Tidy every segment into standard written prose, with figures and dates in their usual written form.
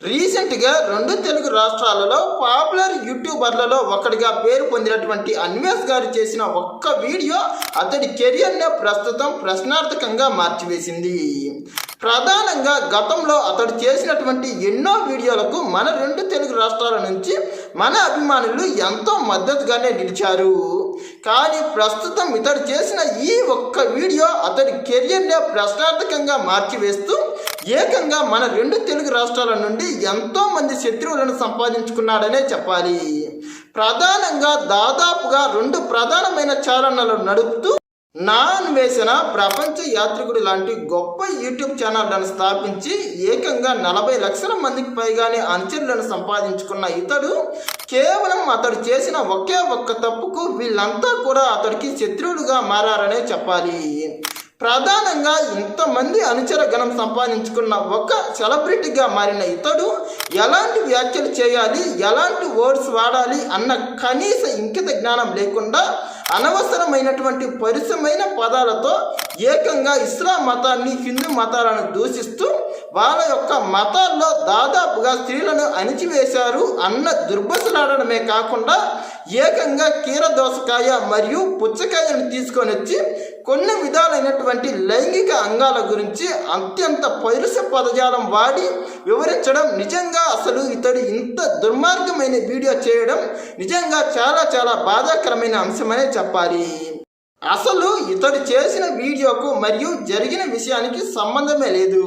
రీసెంట్గా రెండు తెలుగు రాష్ట్రాలలో పాపులర్ యూట్యూబర్లలో ఒకటిగా పేరు పొందినటువంటి అన్వేష్ గారు చేసిన ఒక్క వీడియో అతడి కెరియర్నే ప్రస్తుతం ప్రశ్నార్థకంగా మార్చివేసింది. ప్రధానంగా గతంలో అతడు చేసినటువంటి ఎన్నో వీడియోలకు మన రెండు తెలుగు రాష్ట్రాల నుంచి మన అభిమానులు ఎంతో మద్దతుగానే నిలిచారు. కానీ ప్రస్తుతం ఇతడు చేసిన ఈ ఒక్క వీడియో అతడి కెరియర్నే ప్రశ్నార్థకంగా మార్చివేస్తూ ఏకంగా మన రెండు తెలుగు రాష్ట్రాల నుండి ఎంతో మంది శత్రువులను సంపాదించుకున్నాడనే చెప్పాలి. ప్రధానంగా దాదాపుగా రెండు ప్రధానమైన ఛానళ్లను నడుపుతూ నా అన్వేషణ ప్రపంచ యాత్రికుడు లాంటి గొప్ప యూట్యూబ్ ఛానళ్లను స్థాపించి ఏకంగా 40 లక్షల మందికి పైగానే అనుచరులను సంపాదించుకున్న ఇతడు కేవలం అతడు చేసిన ఒకే ఒక్క తప్పుకు వీళ్ళంతా కూడా అతడికి శత్రువులుగా మారారనే చెప్పాలి. ప్రధానంగా ఇంతమంది అనుచర గణం సంపాదించుకున్న ఒక సెలబ్రిటీగా మారిన ఇతడు ఎలాంటి వ్యాఖ్యలు చేయాలి, ఎలాంటి వర్డ్స్ వాడాలి అన్న కనీస ఇంకిత జ్ఞానం లేకుండా అనవసరమైనటువంటి పరిసమైన పదాలతో ఏకంగా ఇస్లాం మతాన్ని, హిందూ మతాలను దూషిస్తూ వాళ్ళ యొక్క మతాల్లో దాదాపుగా స్త్రీలను అణిచివేశారు అన్న దుర్భసలాడడమే కాకుండా ఏకంగా కీరదోసకాయ మరియు పుచ్చకాయను తీసుకొని వచ్చి కొన్ని విధాలైనటువంటి లైంగిక అంగాల గురించి అత్యంత పౌరుష పదజాలం వాడి వివరించడం, నిజంగా అసలు ఇతడు ఇంత దుర్మార్గమైన వీడియో చేయడం నిజంగా చాలా చాలా బాధాకరమైన అంశమనే చెప్పాలి. అసలు ఇతడు చేసిన వీడియోకు మరియు జరిగిన విషయానికి సంబంధమే లేదు.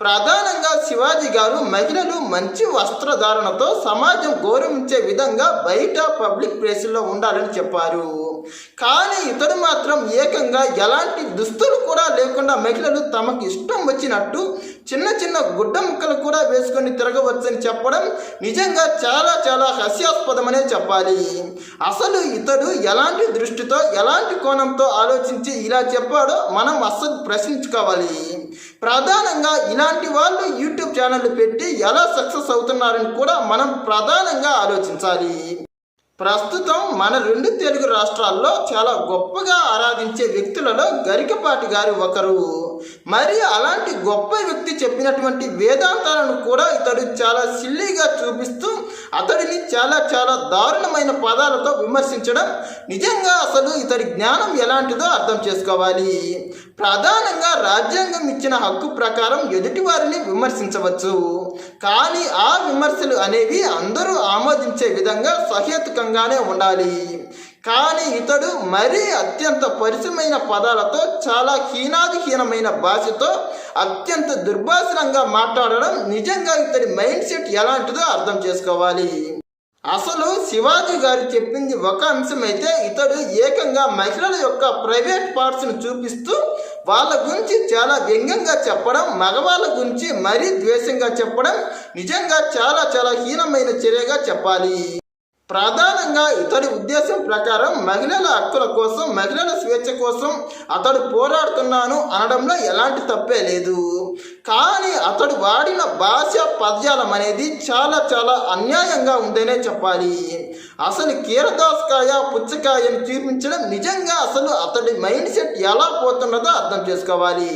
ప్రధానంగా శివాజీ గారు మహిళలు మంచి వస్త్రధారణతో సమాజం గౌరవించే విధంగా బయట పబ్లిక్ ప్లేసుల్లో ఉండాలని చెప్పారు. కానీ ఇతడు మాత్రం ఏకంగా ఎలాంటి దుస్తులు కూడా లేకుండా మహిళలు తమకు ఇష్టం వచ్చినట్టు చిన్న చిన్న గుడ్డ ముక్కలు కూడా వేసుకొని తిరగవచ్చని చెప్పడం నిజంగా చాలా చాలా హాస్యాస్పదమనే చెప్పాలి. అసలు ఇతడు ఎలాంటి దృష్టితో, ఎలాంటి కోణంతో ఆలోచించి ఇలా చెప్పాడో మనం అస్సలు ప్రశ్నించుకోవాలి. ప్రధానంగా ఇలాంటి వాళ్ళు యూట్యూబ్ ఛానళ్ళు పెట్టి ఎలా సక్సెస్ అవుతున్నారని కూడా మనం ప్రధానంగా ఆలోచించాలి. ప్రస్తుతం మన రెండు తెలుగు రాష్ట్రాల్లో చాలా గొప్పగా ఆరాధించే వ్యక్తులలో గరికపాటి గారు ఒకరు. మరి అలాంటి గొప్ప వ్యక్తి చెప్పినటువంటి వేదాంతాలను కూడా ఇతడు చాలా సిల్లీగా చూపిస్తూ అతడిని చాలా చాలా దారుణమైన పదాలతో విమర్శించడం నిజంగా అసలు ఇతడి జ్ఞానం ఎలాంటిదో అర్థం చేసుకోవాలి. ప్రధానంగా రాజ్యాంగం ఇచ్చిన హక్కు ప్రకారం ఎదుటివారిని విమర్శించవచ్చు, కానీ ఆ విమర్శలు అనేవి అందరూ ఆమోదించే విధంగా సహేతుకంగానే ఉండాలి. కానీ ఇతడు మరీ అత్యంత పరిచయమైన పదాలతో, చాలా హీనాదిహీనమైన భాషతో అత్యంత దుర్భాషణంగా మాట్లాడడం నిజంగా ఇతడి మైండ్ సెట్ ఎలాంటిదో అర్థం చేసుకోవాలి. అసలు శివాజీ గారు చెప్పింది ఒక అంశం అయితే ఇతడు ఏకంగా మహిళల యొక్క ప్రైవేట్ పార్ట్స్ను చూపిస్తూ వాళ్ళ గురించి చాలా వ్యంగ్యంగా చెప్పడం, మగవాళ్ళ గురించి మరీ ద్వేషంగా చెప్పడం నిజంగా చాలా చాలా హీనమైన చర్యగా చెప్పాలి. ప్రధానంగా ఇతడి ఉద్దేశం ప్రకారం మహిళల హక్కుల కోసం, మహిళల స్వేచ్ఛ కోసం అతడు పోరాడుతున్నాను అనడంలో ఎలాంటి తప్పే లేదు. కానీ అతడు వాడిన భాష పద్యాలం అనేది చాలా చాలా అన్యాయంగా ఉందనే చెప్పాలి. అసలు కీరదోసకాయ, పుచ్చకాయను చూపించడం నిజంగా అసలు అతడి మైండ్ సెట్ ఎలా పోతున్నదో అర్థం చేసుకోవాలి.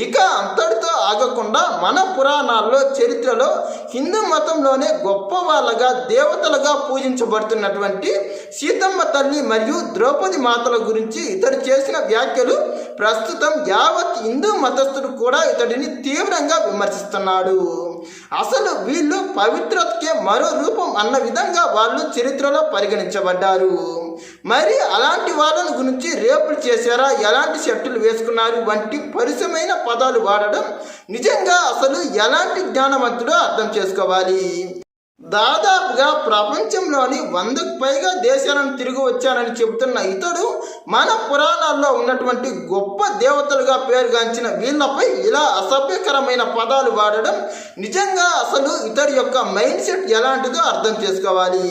ఇక అంతటితో ఆగకుండా మన పురాణాల్లో, చరిత్రలో హిందూ మతంలోనే గొప్ప వాళ్ళగా, దేవతలుగా పూజించబడుతున్నటువంటి సీతమ్మ తల్లి మరియు ద్రౌపది మాతల గురించి ఇతడు చేసిన వ్యాఖ్యలు ప్రస్తుతం యావత్ హిందూ మతస్థుడు కూడా ఇతడిని తీవ్రంగా విమర్శిస్తున్నాడు. అసలు వీళ్ళు పవిత్రతకే మరో రూపం అన్న విధంగా వాళ్ళు చరిత్రలో పరిగణించబడ్డారు. మరి అలాంటి వాళ్ళని గురించి రేపులు చేశారా, ఎలాంటి షర్టులు వేసుకున్నారు వంటి పరిచయమైన పదాలు వాడడం నిజంగా అసలు ఎలాంటి జ్ఞానవంతుడో అర్థం చేసుకోవాలి. దాదాపుగా ప్రపంచంలోని 100కు పైగా దేశాలను తిరిగి వచ్చానని చెబుతున్న ఇతడు మన పురాణాల్లో ఉన్నటువంటి గొప్ప దేవతలుగా పేరుగాంచిన వీళ్ళపై ఇలా అసభ్యకరమైన పదాలు వాడడం నిజంగా అసలు ఇతడి యొక్క మైండ్ సెట్ ఎలాంటిదో అర్థం చేసుకోవాలి.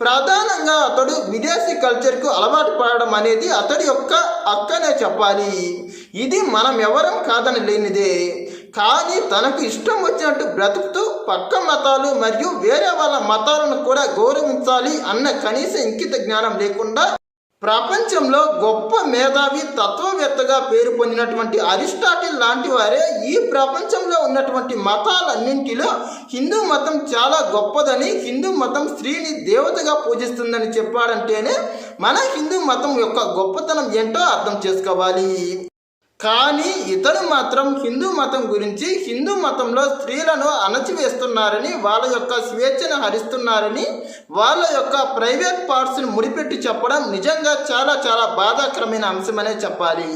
ప్రధానంగా అతడు విదేశీ కల్చర్కు అలవాటు పడడం అనేది అతడి యొక్క హక్కనే చెప్పాలి. ఇది మనం ఎవరం కాదని లేనిదే. కానీ తనకు ఇష్టం వచ్చినట్టు బ్రతుకుతూ పక్క మతాలు మరియు వేరే వాళ్ళ మతాలను కూడా గౌరవించాలి అన్న కనీస ఇంకిత జ్ఞానం లేకుండా ప్రపంచంలో గొప్ప మేధావి తత్వవేత్తగా పేరు పొందినటువంటి అరిస్టాటిల్ లాంటి వారే ఈ ప్రపంచంలో ఉన్నటువంటి మతాలన్నింటిలో హిందూ మతం చాలా గొప్పదని, హిందూ మతం స్త్రీని దేవతగా పూజిస్తుందని చెప్పాడంటేనే మన హిందూ మతం యొక్క గొప్పతనం ఏంటో అర్థం చేసుకోవాలి. కానీ ఇతడు మాత్రం హిందూ మతం గురించి, హిందూ మతంలో స్త్రీలను అణచివేస్తున్నారని, వాళ్ళ యొక్క స్వేచ్ఛను హరిస్తున్నారని, వాళ్ళ యొక్క ప్రైవేట్ పార్ట్స్ని ముడిపెట్టి చెప్పడం నిజంగా చాలా చాలా బాధాకరమైన అంశమనే చెప్పాలి.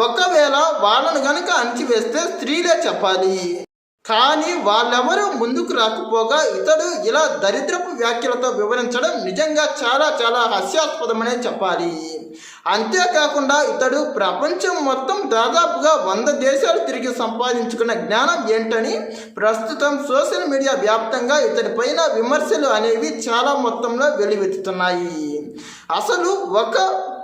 ఒకవేళ వాళ్ళను గనక అణచివేస్తే స్త్రీలే చెప్పాలి. కానీ వాళ్ళెవరూ ముందుకు రాకపోగా ఇతడు ఇలా దరిద్రపు వ్యాఖ్యలతో వివరించడం నిజంగా చాలా చాలా హాస్యాస్పదమనే చెప్పాలి. అంతేకాకుండా ఇతడు ప్రపంచం మొత్తం దాదాపుగా 100 దేశాలు తిరిగి సంపాదించుకున్న జ్ఞానం ఏంటని ప్రస్తుతం సోషల్ మీడియా వ్యాప్తంగా ఇతడి పైన విమర్శలు అనేవి చాలా మొత్తంలో వెలువెత్తుతున్నాయి. అసలు ఒక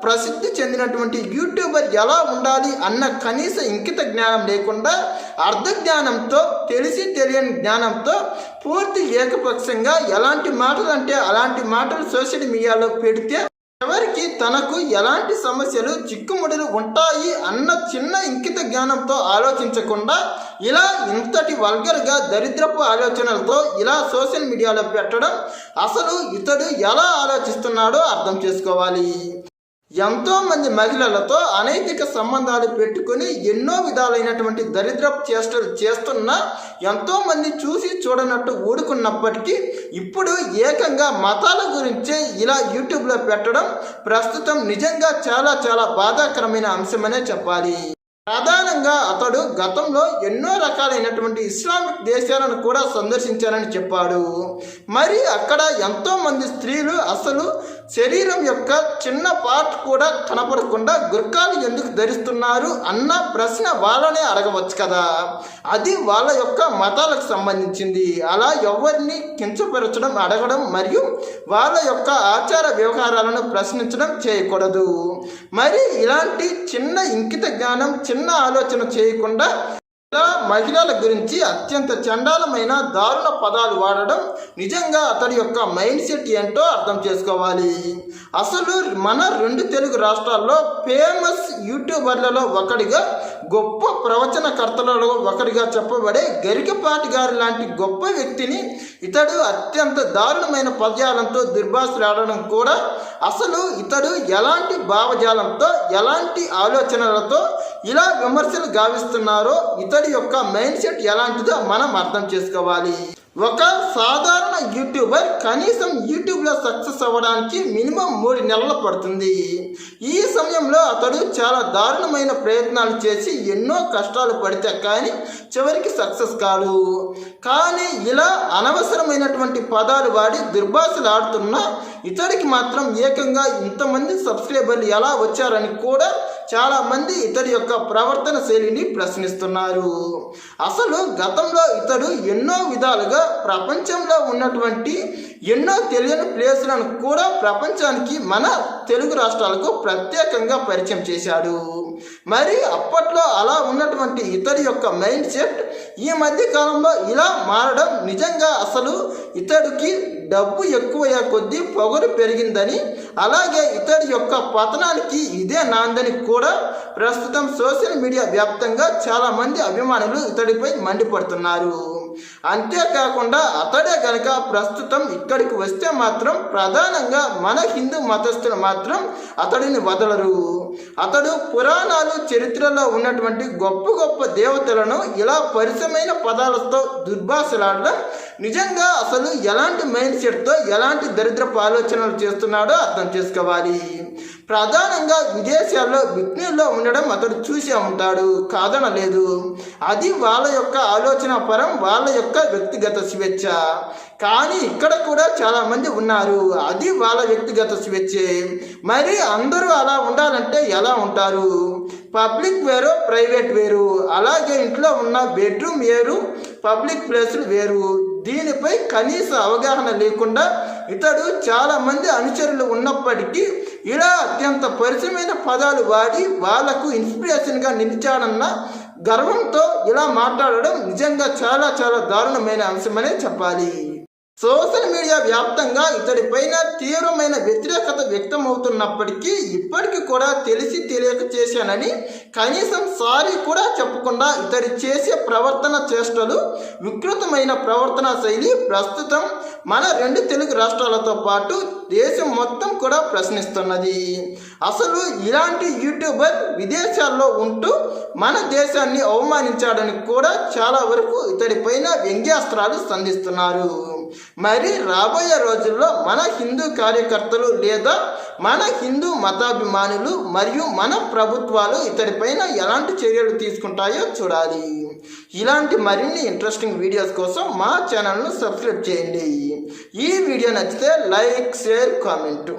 ప్రసిద్ధి చెందినటువంటి యూట్యూబర్ ఎలా ఉండాలి అన్న కనీస ఇంకిత జ్ఞానం లేకుండా అర్ధ జ్ఞానంతో, తెలిసి తెలియని జ్ఞానంతో పూర్తి ఏకపక్షంగా ఎలాంటి మాటలు అంటే అలాంటి మాటలు సోషల్ మీడియాలో పెడితే ఎవరికి తనకు ఎలాంటి సమస్యలు చిక్కుముడులు ఉంటాయి అన్న చిన్న ఇంకిత జ్ఞానంతో ఆలోచించకుండా ఇలా ఇంతటి వల్గర్గా దరిద్రపు ఆలోచనలతో ఇలా సోషల్ మీడియాలో పెట్టడం అసలు ఇతడు ఎలా ఆలోచిస్తున్నాడో అర్థం చేసుకోవాలి. ఎంతోమంది మహిళలతో అనైతిక సంబంధాలు పెట్టుకుని ఎన్నో విధాలైనటువంటి దరిద్రపు చేష్టలు చేస్తున్న ఎంతోమంది చూసి చూడనట్టు ఊడుకున్నప్పటికీ ఇప్పుడు ఏకంగా మతాల గురించే ఇలా యూట్యూబ్లో పెట్టడం ప్రస్తుతం నిజంగా చాలా చాలా బాధాకరమైన అంశమనే చెప్పాలి. ప్రధానంగా అతడు గతంలో ఎన్నో రకాలైనటువంటి ఇస్లామిక్ దేశాలను కూడా సందర్శించారని చెప్పాడు. మరి అక్కడ ఎంతోమంది స్త్రీలు అసలు శరీరం యొక్క చిన్న పార్ట్ కూడా కనపడకుండా గుర్కాలు ఎందుకు ధరిస్తున్నారు అన్న ప్రశ్న వాళ్ళనే అడగవచ్చు కదా. అది వాళ్ళ యొక్క మతాలకు సంబంధించింది. అలా ఎవరిని కించపరచడం, అడగడం మరియు వాళ్ళ యొక్క ఆచార వ్యవహారాలను ప్రశ్నించడం చేయకూడదు. మరి ఇలాంటి చిన్న ఇంకిత జ్ఞానం, చిన్న ఆలోచన చేయకుండా మహిళల గురించి అత్యంత చండాలమైన దారుణ పదాలు వాడడం నిజంగా అతడి యొక్క మైండ్ సెట్ ఏంటో అర్థం చేసుకోవాలి. అసలు మన 2 తెలుగు రాష్ట్రాల్లో ఫేమస్ యూట్యూబర్లలో ఒకడిగా, గొప్ప ప్రవచనకర్తలలో ఒకడిగా చెప్పబడే గరికపాటి గారి లాంటి గొప్ప వ్యక్తిని ఇతడు అత్యంత దారుణమైన పదజాలంతో దుర్భాషలాడడం కూడా అసలు ఇతడు ఎలాంటి భావజాలంతో, ఎలాంటి ఆలోచనలతో ఇలా విమర్శలు గావిస్తున్నారో ఇతడి యొక్క మైండ్ సెట్ ఎలాంటిదో మనం అర్థం చేసుకోవాలి. ఒక సాధారణ యూట్యూబర్ కనీసం యూట్యూబ్లో సక్సెస్ అవ్వడానికి మినిమం 3 నెలలు పడుతుంది. ఈ సమయంలో అతడు చాలా దారుణమైన ప్రయత్నాలు చేసి ఎన్నో కష్టాలు పడితే కానీ చివరికి సక్సెస్ కాదు. కానీ ఇలా అనవసరమైనటువంటి పదాలు వాడి దుర్భాషలు ఆడుతున్న ఇతడికి మాత్రం ఏకంగా ఇంతమంది సబ్స్క్రైబర్లు ఎలా వచ్చారని కూడా చాలామంది ఇతడి యొక్క ప్రవర్తన శైలిని ప్రశ్నిస్తున్నారు. అసలు గతంలో ఇతడు ఎన్నో విధాలుగా ప్రపంచంలో ఉన్నటువంటి ఎన్నో తెలియని ప్లేసులను కూడా ప్రపంచానికి, మన తెలుగు రాష్ట్రాలకు ప్రత్యేకంగా పరిచయం చేశాడు. మరి అప్పట్లో అలా ఉన్నటువంటి ఇతడి యొక్క మైండ్ సెట్ ఈ మధ్య కాలంలో ఇలా మారడం నిజంగా అసలు ఇతడికి డబ్బు ఎక్కువయ్యే కొద్దీ పొగరు పెరిగిందని, అలాగే ఇతడి యొక్క పతనానికి ఇదే నాందని కూడా ప్రస్తుతం సోషల్ మీడియా వ్యాప్తంగా చాలామంది అభిమానులు ఇతడిపై మండిపడుతున్నారు. అంతేకాకుండా అతడే గనక ప్రస్తుతం ఇక్కడికి వస్తే మాత్రం ప్రధానంగా మన హిందూ మతస్థులు మాత్రం అతడిని వదలరు. అతడు పురాణాలు, చరిత్రలో ఉన్నటువంటి గొప్ప గొప్ప దేవతలను ఇలా పరిచయమైన పదాలతో దుర్భాషలాడడం నిజంగా అసలు ఎలాంటి మైండ్ సెట్తో, ఎలాంటి దరిద్రపు ఆలోచనలు చేస్తున్నాడో అర్థం చేసుకోవాలి. ప్రధానంగా విదేశాల్లో బిక్నీల్లో ఉండడం అతడు చూసే ఉంటాడు, కాదనలేదు. అది వాళ్ళ యొక్క ఆలోచన పరం, వాళ్ళ యొక్క వ్యక్తిగత స్వేచ్ఛ. కానీ ఇక్కడ కూడా చాలామంది ఉన్నారు, అది వాళ్ళ వ్యక్తిగత స్వేచ్ఛే. మరి అందరూ అలా ఉండాలంటే ఎలా ఉంటారు? పబ్లిక్ వేరు, ప్రైవేట్ వేరు. అలాగే ఇంట్లో ఉన్న బెడ్రూమ్ వేరు, పబ్లిక్ ప్లేసులు వేరు. దీనిపై కనీస అవగాహన లేకుండా ఇతడు చాలామంది అనుచరులు ఉన్నప్పటికీ ఇలా అత్యంత పరిచయమైన పదాలు వాడి వాళ్లకు ఇన్స్పిరేషన్గా నిలిచాడన్న గర్వంతో ఇలా మాట్లాడడం నిజంగా చాలా చాలా దారుణమైన అంశమనే చెప్పాలి. సోషల్ మీడియా వ్యాప్తంగా ఇతడిపైన తీవ్రమైన వ్యతిరేకత వ్యక్తమవుతున్నప్పటికీ ఇప్పటికీ కూడా తెలిసి తెలియక చేశానని కనీసం సారీ కూడా చెప్పకుండా ఇతడి చేసే ప్రవర్తన చేష్టలు వికృతమైన ప్రవర్తన శైలి ప్రస్తుతం మన 2 తెలుగు రాష్ట్రాలతో పాటు దేశం మొత్తం కూడా ప్రశ్నిస్తున్నది. అసలు ఇలాంటి యూట్యూబర్ విదేశాల్లో ఉంటూ మన దేశాన్ని అవమానించాడని కూడా చాలా వరకు ఇతడిపైన వ్యంగ్యాస్త్రాలు సంధిస్తున్నారు. మరి రాబోయే రోజుల్లో మన హిందూ కార్యకర్తలు లేదా మన హిందూ మతాభిమానులు మరియు మన ప్రభుత్వాలు ఇతడిపైన ఎలాంటి చర్యలు తీసుకుంటాయో చూడాలి. ఇలాంటి మరిన్ని ఇంట్రెస్టింగ్ వీడియోస్ కోసం మా ఛానల్ను సబ్స్క్రైబ్ చేయండి. ఈ వీడియో నచ్చితే లైక్, షేర్, కామెంట్.